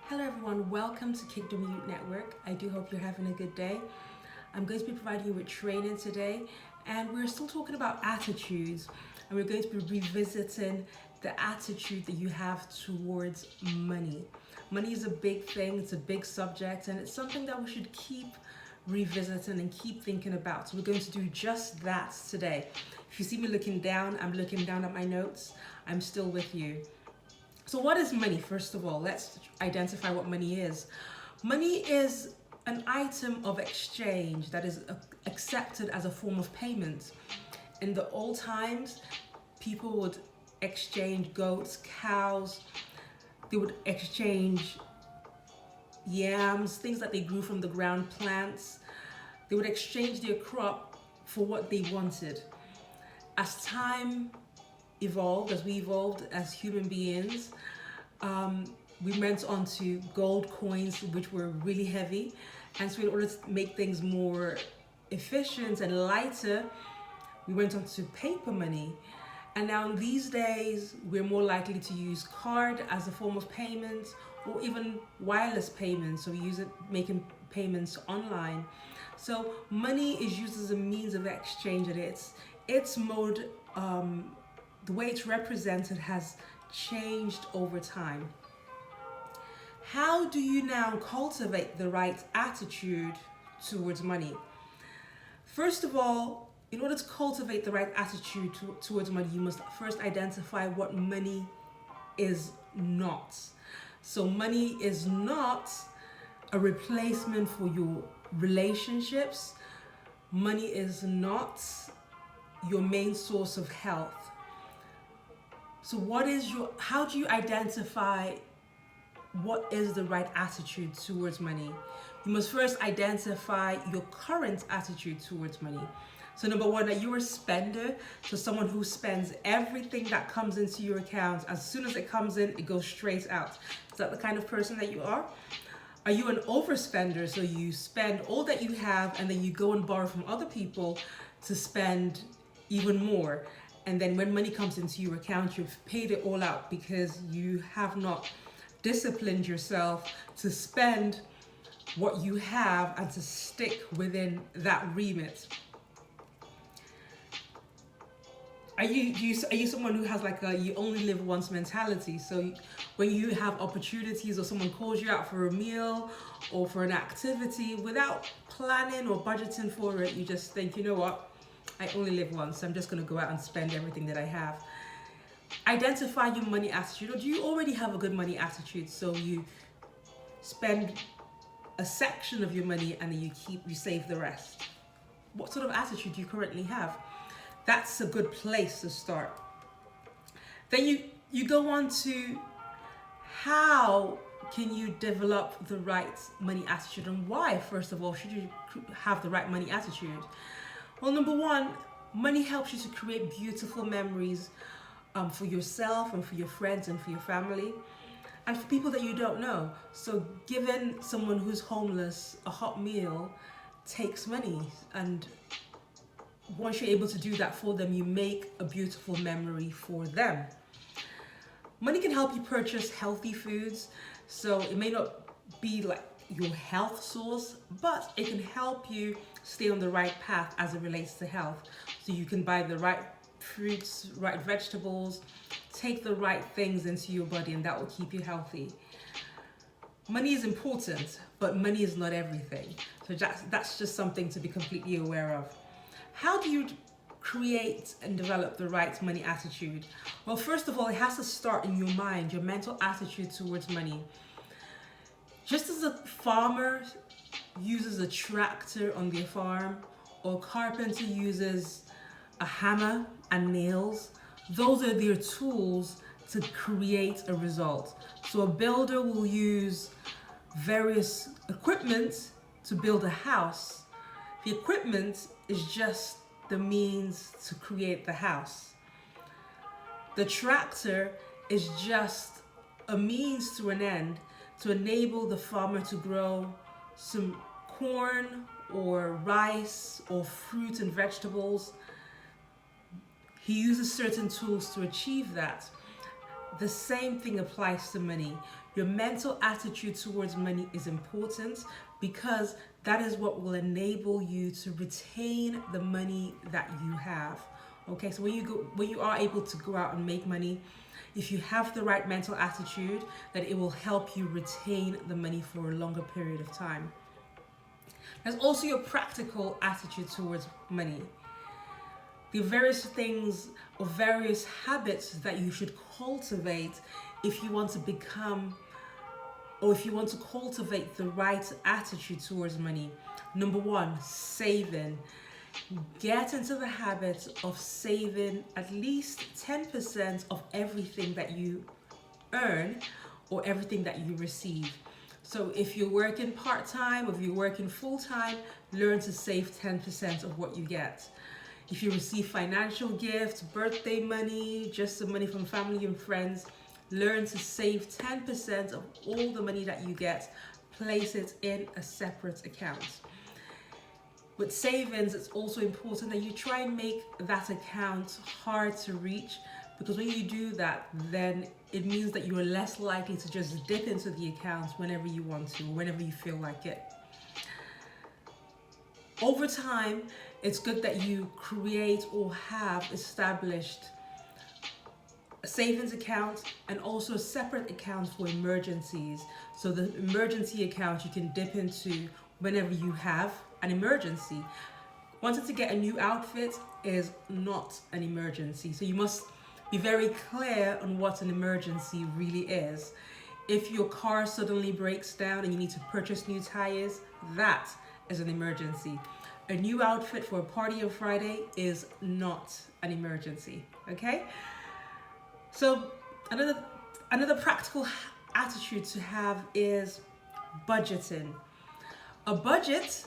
Hello everyone, welcome to Kingdom Youth Network. I do hope you're having a good day. I'm going to be providing you with training today, and we're still talking about attitudes, and we're going to be revisiting the attitude that you have towards money. Money is a big thing, it's a big subject, and it's something that we should keep revisiting and keep thinking about. So we're going to do just that today. If you see me looking down, I'm looking down at my notes. I'm still with you. So what is money? First of all, let's identify what money is. Money is an item of exchange that is accepted as a form of payment. In the old times, people would exchange goats, cows, they would exchange yams, things that they grew from the ground, plants. They would exchange their crop for what they wanted. As time evolved, as we evolved as human beings, we went on to gold coins, which were really heavy. And so in order to make things more efficient and lighter, we went on to paper money. And now these days, we're more likely to use card as a form of payment, or even wireless payments. So we use it making payments online. So money is used as a means of exchange, and its mode, the way it's represented has changed over time. How do you now cultivate the right attitude towards money? First of all, in order to cultivate the right attitude towards money, you must first identify what money is not. So money is not a replacement for your relationships. Money is not your main source of health. So how do you identify what is the right attitude towards money? You must first identify your current attitude towards money. So number one, that you're a spender, so someone who spends everything that comes into your account. As soon as it comes in, it goes straight out. Is that the kind of person that you are? Are you an overspender, so you spend all that you have and then you go and borrow from other people to spend even more? And then when money comes into your account, you've paid it all out because you have not disciplined yourself to spend what you have and to stick within that remit. Are you someone who has like a you only live once mentality? So when you have opportunities or someone calls you out for a meal or for an activity, without planning or budgeting for it, you just think, you know what? I only live once, so I'm just going to go out and spend everything that I have. Identify your money attitude, or do you already have a good money attitude? So you spend a section of your money and then you save the rest. What sort of attitude do you currently have? That's a good place to start. Then you go on to how can you develop the right money attitude, and why, first of all, should you have the right money attitude? Well, number one, money helps you to create beautiful memories for yourself and for your friends and for your family and for people that you don't know. So giving someone who's homeless a hot meal takes money, and once you're able to do that for them, you make a beautiful memory for them. Money can help you purchase healthy foods, so it may not be like your health source, but it can help you stay on the right path as it relates to health. So you can buy the right fruits, right vegetables, take the right things into your body, and that will keep you healthy. Money is important, but money is not everything. So that's just something to be completely aware of. How do you create and develop the right money attitude? Well, first of all, it has to start in your mind, your mental attitude towards money. Just as a farmer uses a tractor on their farm, or a carpenter uses a hammer and nails, those are their tools to create a result. So a builder will use various equipment to build a house. The equipment is just the means to create the house. The tractor is just a means to an end to enable the farmer to grow some corn or rice or fruit and vegetables. He uses certain tools to achieve that. The same thing applies to money. Your mental attitude towards money is important because that is what will enable you to retain the money that you have. Okay, so when you are able to go out and make money, if you have the right mental attitude, that it will help you retain the money for a longer period of time. There's also your practical attitude towards money. The various things or various habits that you should cultivate if you want to become, or if you want to cultivate the right attitude towards money. Number one, saving. Get into the habit of saving at least 10% of everything that you earn or everything that you receive. So if you're working part-time or if you're working full-time, learn to save 10% of what you get. If you receive financial gifts, birthday money, just some money from family and friends, learn to save 10% of all the money that you get. Place it in a separate account. With savings, it's also important that you try and make that account hard to reach, because when you do that, then it means that you are less likely to just dip into the account whenever you want to, or whenever you feel like it. Over time, it's good that you create or have established a savings account and also a separate account for emergencies. So the emergency account you can dip into whenever you have an emergency. Wanting to get a new outfit is not an emergency. So you must be very clear on what an emergency really is. If your car suddenly breaks down and you need to purchase new tires, that is an emergency. A new outfit for a party on Friday is not an emergency, okay? So another practical attitude to have is budgeting. A budget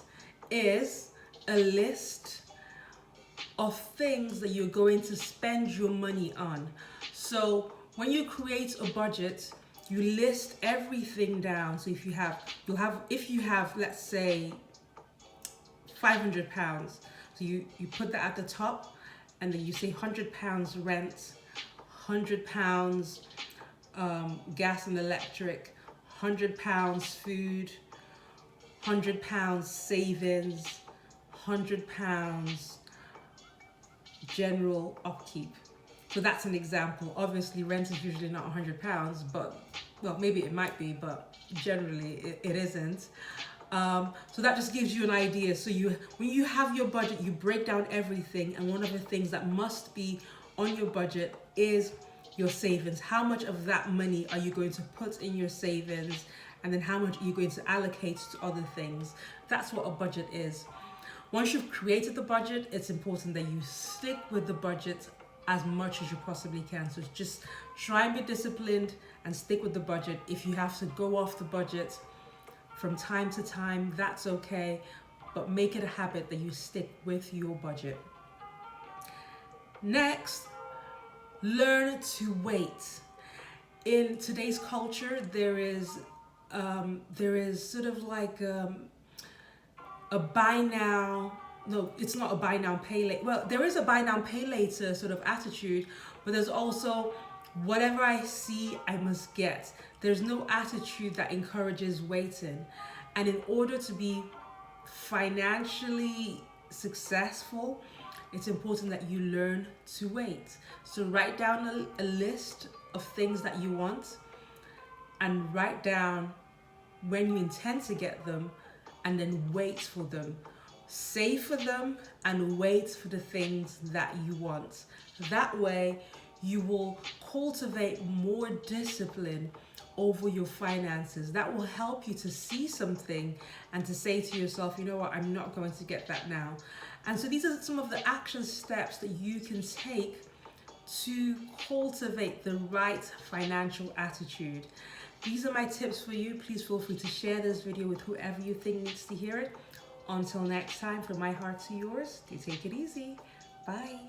is a list of things that you're going to spend your money on. So when you create a budget, you list everything down. So if you have, let's say, £500, so you put that at the top, and then you say £100 rent, £100 gas and electric, £100 food, £100 savings, £100 general upkeep. So that's an example. Obviously, rent is usually not £100, but, well, maybe it might be, but generally it isn't. So that just gives you an idea. So when you have your budget, you break down everything, and one of the things that must be on your budget is your savings. How much of that money are you going to put in your savings, and then how much are you going to allocate to other things? That's what a budget is. Once you've created the budget, it's important that you stick with the budget as much as you possibly can. So just try and be disciplined and stick with the budget. If you have to go off the budget from time to time, that's okay, but make it a habit that you stick with your budget. Next, learn to wait. In today's culture, there is sort of like a buy now. No, it's not a buy now, pay later. Well, there is a buy now, pay later sort of attitude, but there's also whatever I see, I must get. There's no attitude that encourages waiting. And in order to be financially successful, it's important that you learn to wait. So write down a list of things that you want, and write down when you intend to get them, and then wait for them. Save for them and wait for the things that you want. That way, you will cultivate more discipline over your finances. That will help you to see something and to say to yourself, you know what, I'm not going to get that now. And so these are some of the action steps that you can take to cultivate the right financial attitude. These are my tips for you. Please feel free to share this video with whoever you think needs to hear it. Until next time, from my heart to yours, do take it easy. Bye.